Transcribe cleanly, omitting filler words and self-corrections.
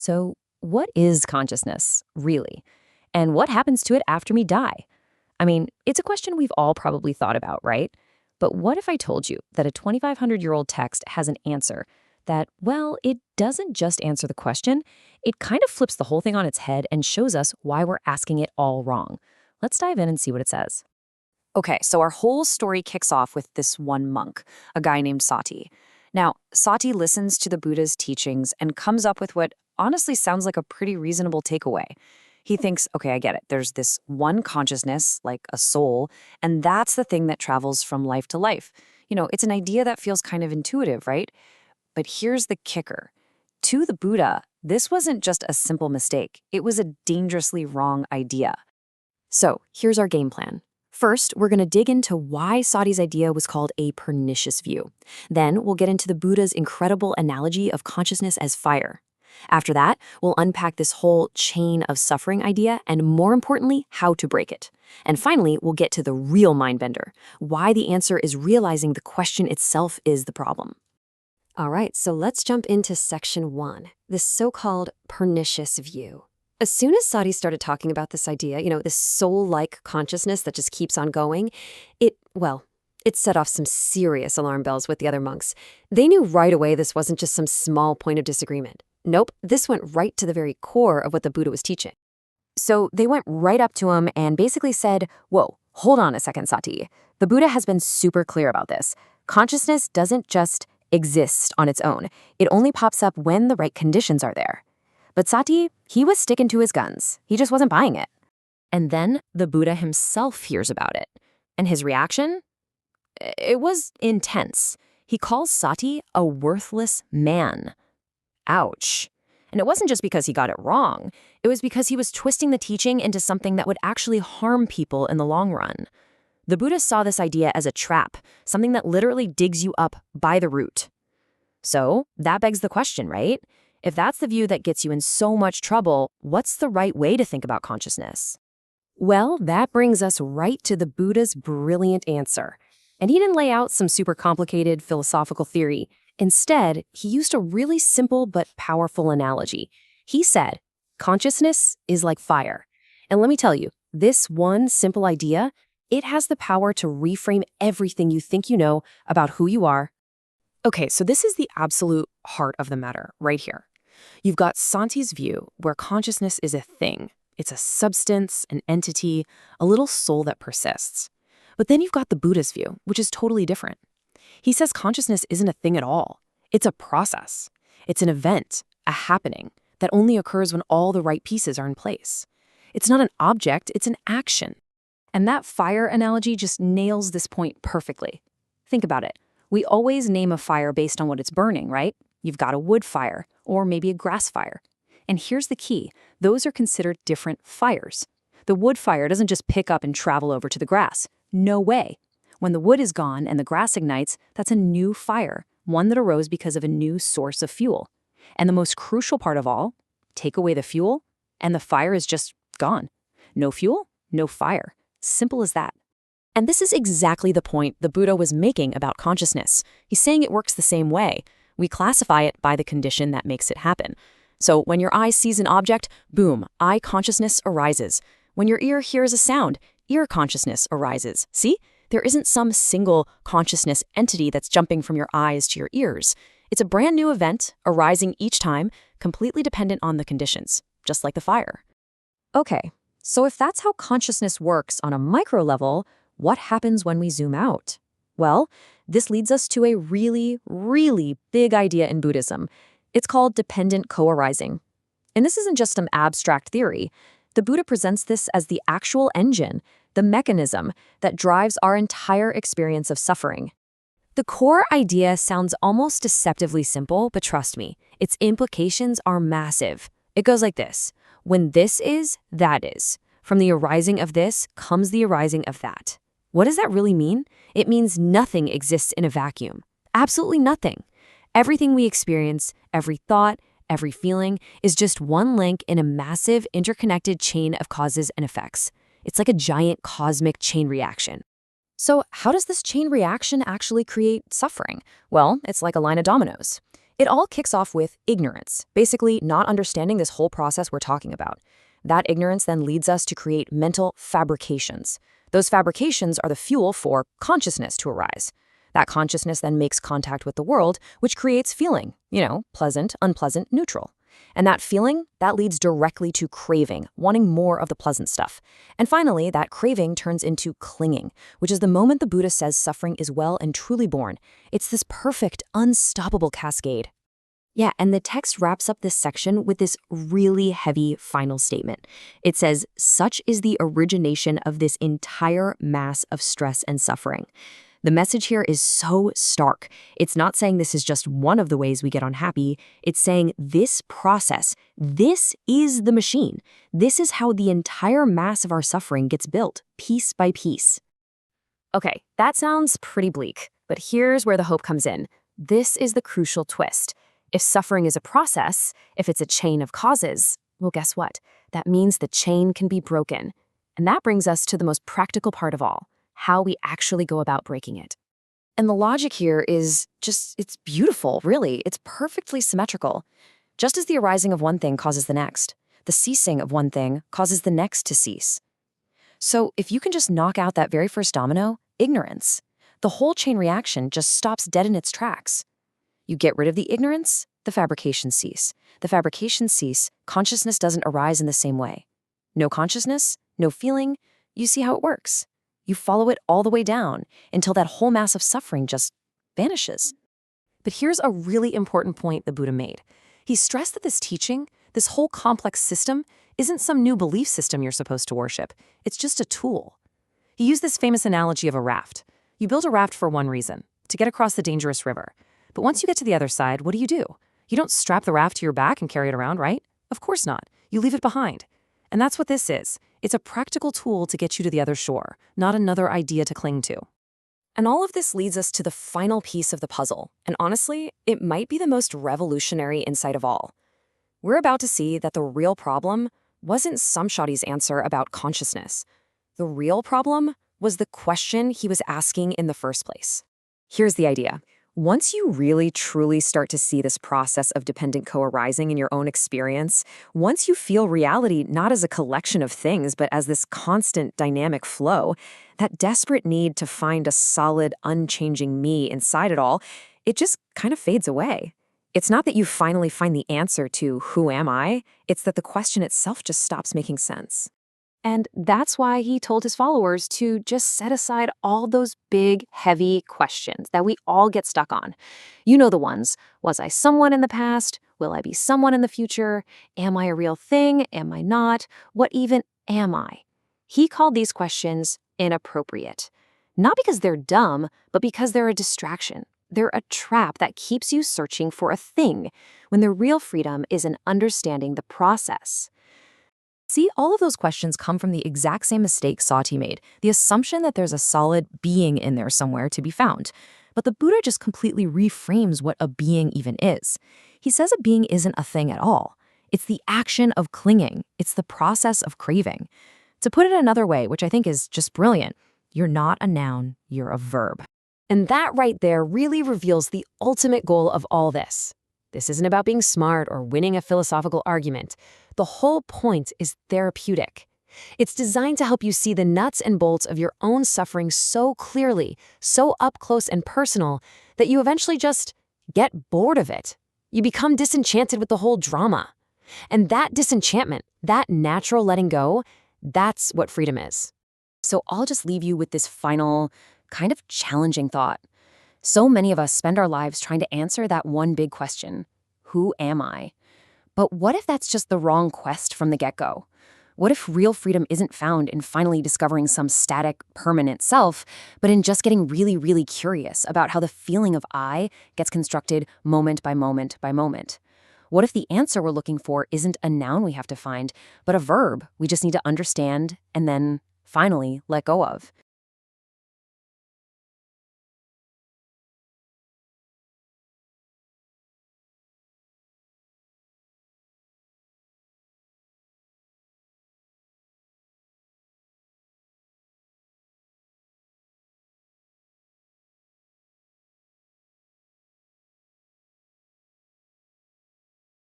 So, what is consciousness, really? And what happens to it after we die? I mean, it's a question we've all probably thought about, right? But what if I told you that a 2,500-year-old text has an answer that, well, it doesn't just answer the question, it kind of flips the whole thing on its head and shows us why we're asking it all wrong. Let's dive in and see what it says. Okay, so our whole story kicks off with this one monk, a guy named Sati. Now, Sati listens to the Buddha's teachings and comes up with what honestly sounds like a pretty reasonable takeaway. He thinks, okay, I get it. There's this one consciousness, like a soul, and that's the thing that travels from life to life. It's an idea that feels kind of intuitive, right? But here's the kicker. To the Buddha, this wasn't just a simple mistake. It was a dangerously wrong idea. So here's our game plan. First, we're going to dig into why Sati's idea was called a pernicious view. Then we'll get into the Buddha's incredible analogy of consciousness as fire. After that, we'll unpack this whole chain of suffering idea and, more importantly, how to break it. And finally, we'll get to the real mindbender, why the answer is realizing the question itself is the problem. All right, so let's jump into section 1, this so-called pernicious view. As soon as Sati started talking about this idea, this soul-like consciousness that just keeps on going, it set off some serious alarm bells with the other monks. They knew right away this wasn't just some small point of disagreement. Nope, this went right to the very core of what the Buddha was teaching. So they went right up to him and basically said, whoa, hold on a second, Sati. The Buddha has been super clear about this. Consciousness doesn't just exist on its own. It only pops up when the right conditions are there. But Sati, he was sticking to his guns. He just wasn't buying it. And then the Buddha himself hears about it. And his reaction? It was intense. He calls Sati a worthless man. Ouch. And it wasn't just because he got it wrong. It was because he was twisting the teaching into something that would actually harm people in the long run. The Buddha saw this idea as a trap, something that literally digs you up by the root. So that begs the question, right? If that's the view that gets you in so much trouble, what's the right way to think about consciousness? Well, that brings us right to the Buddha's brilliant answer. And he didn't lay out some super complicated philosophical theory. Instead, he used a really simple but powerful analogy. He said, consciousness is like fire. And let me tell you, this one simple idea, it has the power to reframe everything you think you know about who you are. Okay, so this is the absolute heart of the matter right here. You've got Sati's view, where consciousness is a thing. It's a substance, an entity, a little soul that persists. But then you've got the Buddha's view, which is totally different. He says consciousness isn't a thing at all. It's a process. It's an event, a happening, that only occurs when all the right pieces are in place. It's not an object, it's an action. And that fire analogy just nails this point perfectly. Think about it. We always name a fire based on what it's burning, right? You've got a wood fire, or maybe a grass fire. And here's the key. Those are considered different fires. The wood fire doesn't just pick up and travel over to the grass. No way. When the wood is gone and the grass ignites, that's a new fire, one that arose because of a new source of fuel. And the most crucial part of all, take away the fuel, and the fire is just gone. No fuel, no fire. Simple as that. And this is exactly the point the Buddha was making about consciousness. He's saying it works the same way. We classify it by the condition that makes it happen. So when your eye sees an object, boom, eye consciousness arises. When your ear hears a sound, ear consciousness arises. See? There isn't some single consciousness entity that's jumping from your eyes to your ears. It's a brand new event arising each time, completely dependent on the conditions, just like the fire. Okay, so if that's how consciousness works on a micro level, what happens when we zoom out? Well, this leads us to a really, really big idea in Buddhism. It's called dependent co-arising. And this isn't just some abstract theory. The Buddha presents this as the actual engine, the mechanism that drives our entire experience of suffering. The core idea sounds almost deceptively simple, but trust me, its implications are massive. It goes like this. When this is, that is. From the arising of this comes the arising of that. What does that really mean? It means nothing exists in a vacuum. Absolutely nothing. Everything we experience, every thought, every feeling, is just one link in a massive interconnected chain of causes and effects. It's like a giant cosmic chain reaction. So how does this chain reaction actually create suffering? Well, it's like a line of dominoes. It all kicks off with ignorance, basically not understanding this whole process we're talking about. That ignorance then leads us to create mental fabrications. Those fabrications are the fuel for consciousness to arise. That consciousness then makes contact with the world, which creates feeling, pleasant, unpleasant, neutral. And that feeling, that leads directly to craving, wanting more of the pleasant stuff. And finally, that craving turns into clinging, which is the moment the Buddha says suffering is well and truly born. It's this perfect, unstoppable cascade. Yeah, and the text wraps up this section with this really heavy final statement. It says, "Such is the origination of this entire mass of stress and suffering." The message here is so stark. It's not saying this is just one of the ways we get unhappy. It's saying this process, this is the machine. This is how the entire mass of our suffering gets built, piece by piece. Okay, that sounds pretty bleak, but here's where the hope comes in. This is the crucial twist. If suffering is a process, if it's a chain of causes, well, guess what? That means the chain can be broken. And that brings us to the most practical part of all, how we actually go about breaking it. And the logic here is it's beautiful, really. It's perfectly symmetrical. Just as the arising of one thing causes the next, the ceasing of one thing causes the next to cease. So if you can just knock out that very first domino, ignorance, the whole chain reaction just stops dead in its tracks. You get rid of the ignorance, the fabrications cease. The fabrications cease, consciousness doesn't arise in the same way. No consciousness, no feeling, you see how it works. You follow it all the way down until that whole mass of suffering just vanishes. But here's a really important point the Buddha made. He stressed that this teaching, this whole complex system, isn't some new belief system you're supposed to worship. It's just a tool. He used this famous analogy of a raft. You build a raft for one reason, to get across the dangerous river. But once you get to the other side, what do? You don't strap the raft to your back and carry it around, right? Of course not. You leave it behind. And that's what this is. It's a practical tool to get you to the other shore, not another idea to cling to. And all of this leads us to the final piece of the puzzle. And honestly, it might be the most revolutionary insight of all. We're about to see that the real problem wasn't Samshati's answer about consciousness. The real problem was the question he was asking in the first place. Here's the idea. Once you really truly start to see this process of dependent co-arising in your own experience, once you feel reality not as a collection of things, but as this constant dynamic flow, that desperate need to find a solid, unchanging me inside it all, it just kind of fades away. It's not that you finally find the answer to who am I? It's that the question itself just stops making sense. And that's why he told his followers to just set aside all those big, heavy questions that we all get stuck on. You know the ones. Was I someone in the past? Will I be someone in the future? Am I a real thing? Am I not? What even am I? He called these questions inappropriate. Not because they're dumb, but because they're a distraction. They're a trap that keeps you searching for a thing, when the real freedom is in understanding the process. See, all of those questions come from the exact same mistake Sati made, the assumption that there's a solid being in there somewhere to be found. But the Buddha just completely reframes what a being even is. He says a being isn't a thing at all. It's the action of clinging. It's the process of craving. To put it another way, which I think is just brilliant, you're not a noun, you're a verb. And that right there really reveals the ultimate goal of all this. This isn't about being smart or winning a philosophical argument. The whole point is therapeutic. It's designed to help you see the nuts and bolts of your own suffering so clearly, so up close and personal, that you eventually just get bored of it. You become disenchanted with the whole drama. And that disenchantment, that natural letting go, that's what freedom is. So I'll just leave you with this final, kind of challenging thought. So many of us spend our lives trying to answer that one big question, who am I? But what if that's just the wrong quest from the get-go? What if real freedom isn't found in finally discovering some static, permanent self, but in just getting really, really curious about how the feeling of I gets constructed moment by moment by moment? What if the answer we're looking for isn't a noun we have to find, but a verb we just need to understand and then finally let go of?